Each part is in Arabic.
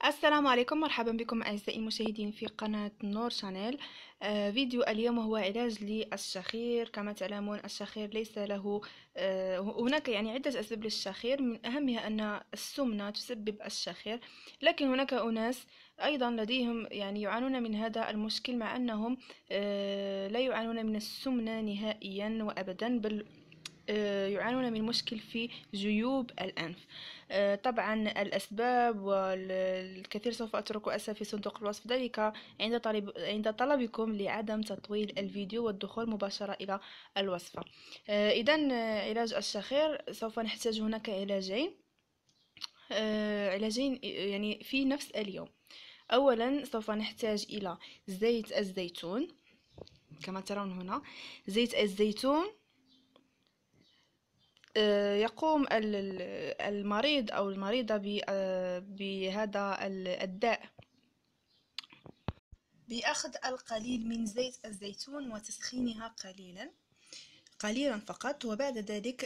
السلام عليكم، مرحبا بكم أعزائي المشاهدين في قناة نور شانيل. فيديو اليوم هو علاج للشخير. كما تعلمون الشخير ليس له هناك عدة أسباب للشخير، من أهمها أن السمنة تسبب الشخير، لكن هناك أناس أيضا لديهم يعانون من هذا المشكل، مع أنهم لا يعانون من السمنة نهائيا وأبدا، بل يعانون من مشكل في جيوب الأنف. طبعا الأسباب والكثير سوف أترك أسفل في صندوق الوصف، ذلك عند طلبكم لعدم تطويل الفيديو والدخول مباشرة إلى الوصفة. إذن علاج الشخير سوف نحتاج هناك علاجين في نفس اليوم. أولا سوف نحتاج إلى زيت الزيتون. كما ترون هنا زيت الزيتون يقوم المريض أو المريضة بهذا الداء بأخذ القليل من زيت الزيتون وتسخينها قليلا فقط، وبعد ذلك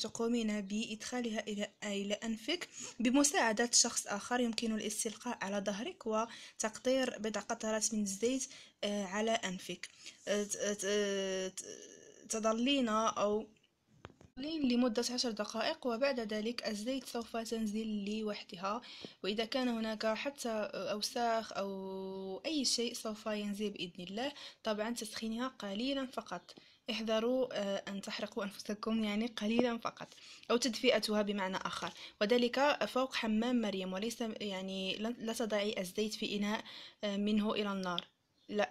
تقومين بإدخالها إلى أنفك بمساعدة شخص آخر. يمكن الاستلقاء على ظهرك وتقطير بضع قطرات من الزيت على أنفك. تظلين لمدة 10 دقائق، وبعد ذلك الزيت سوف تنزل لوحدها، وإذا كان هناك حتى أوساخ أو أي شيء سوف ينزل بإذن الله. طبعا تسخينها قليلا فقط، احذروا أن تحرقوا أنفسكم، قليلا فقط، أو تدفئتها بمعنى آخر، وذلك فوق حمام مريم، وليس لا تضعي الزيت في إناء منه إلى النار، لا،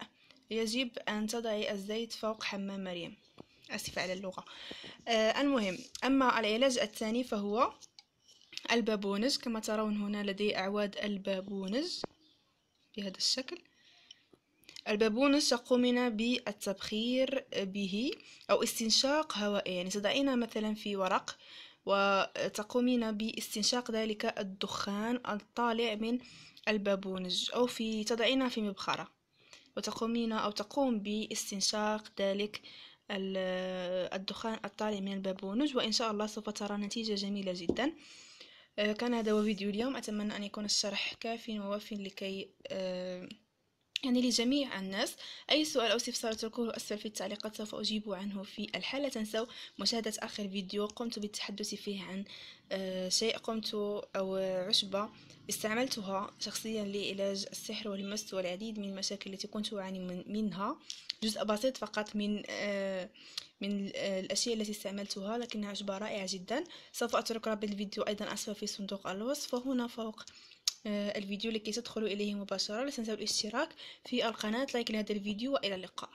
يجب أن تضعي الزيت فوق حمام مريم. أسف على اللغة. المهم، أما العلاج الثاني فهو البابونج. كما ترون هنا لدي أعواد البابونج بهذا الشكل. البابونج تقومين بالتبخير به أو استنشاق هوائي، تضعين مثلا في ورق وتقومين باستنشاق ذلك الدخان الطالع من البابونج، أو تضعينها في مبخرة تقوم باستنشاق ذلك الدخان الطالع من البابونج، وإن شاء الله سوف ترى نتيجة جميلة جدا. كان هذا هو فيديو اليوم. أتمنى أن يكون الشرح كاف ووافٍ لكي لجميع الناس. أي سؤال أو استفسار اتركوه أسفل في التعليقات، سوف أجيب عنه في الحال. لا تنسوا مشاهدة آخر فيديو قمت بالتحدث فيه عن شيء أو عشبة استعملتها شخصيا لعلاج السحر والمس والعديد من المشاكل التي كنت أعاني منها. جزء بسيط فقط من الأشياء التي استعملتها، لكنها عشبة رائعة جدا. سوف أترك رابط الفيديو أيضا أسفل في صندوق الوصف، وهنا فوق الفيديو لكي تدخلوا إليه مباشرة. لا تنسوا الاشتراك في القناة، لايك لهذا الفيديو، وإلى اللقاء.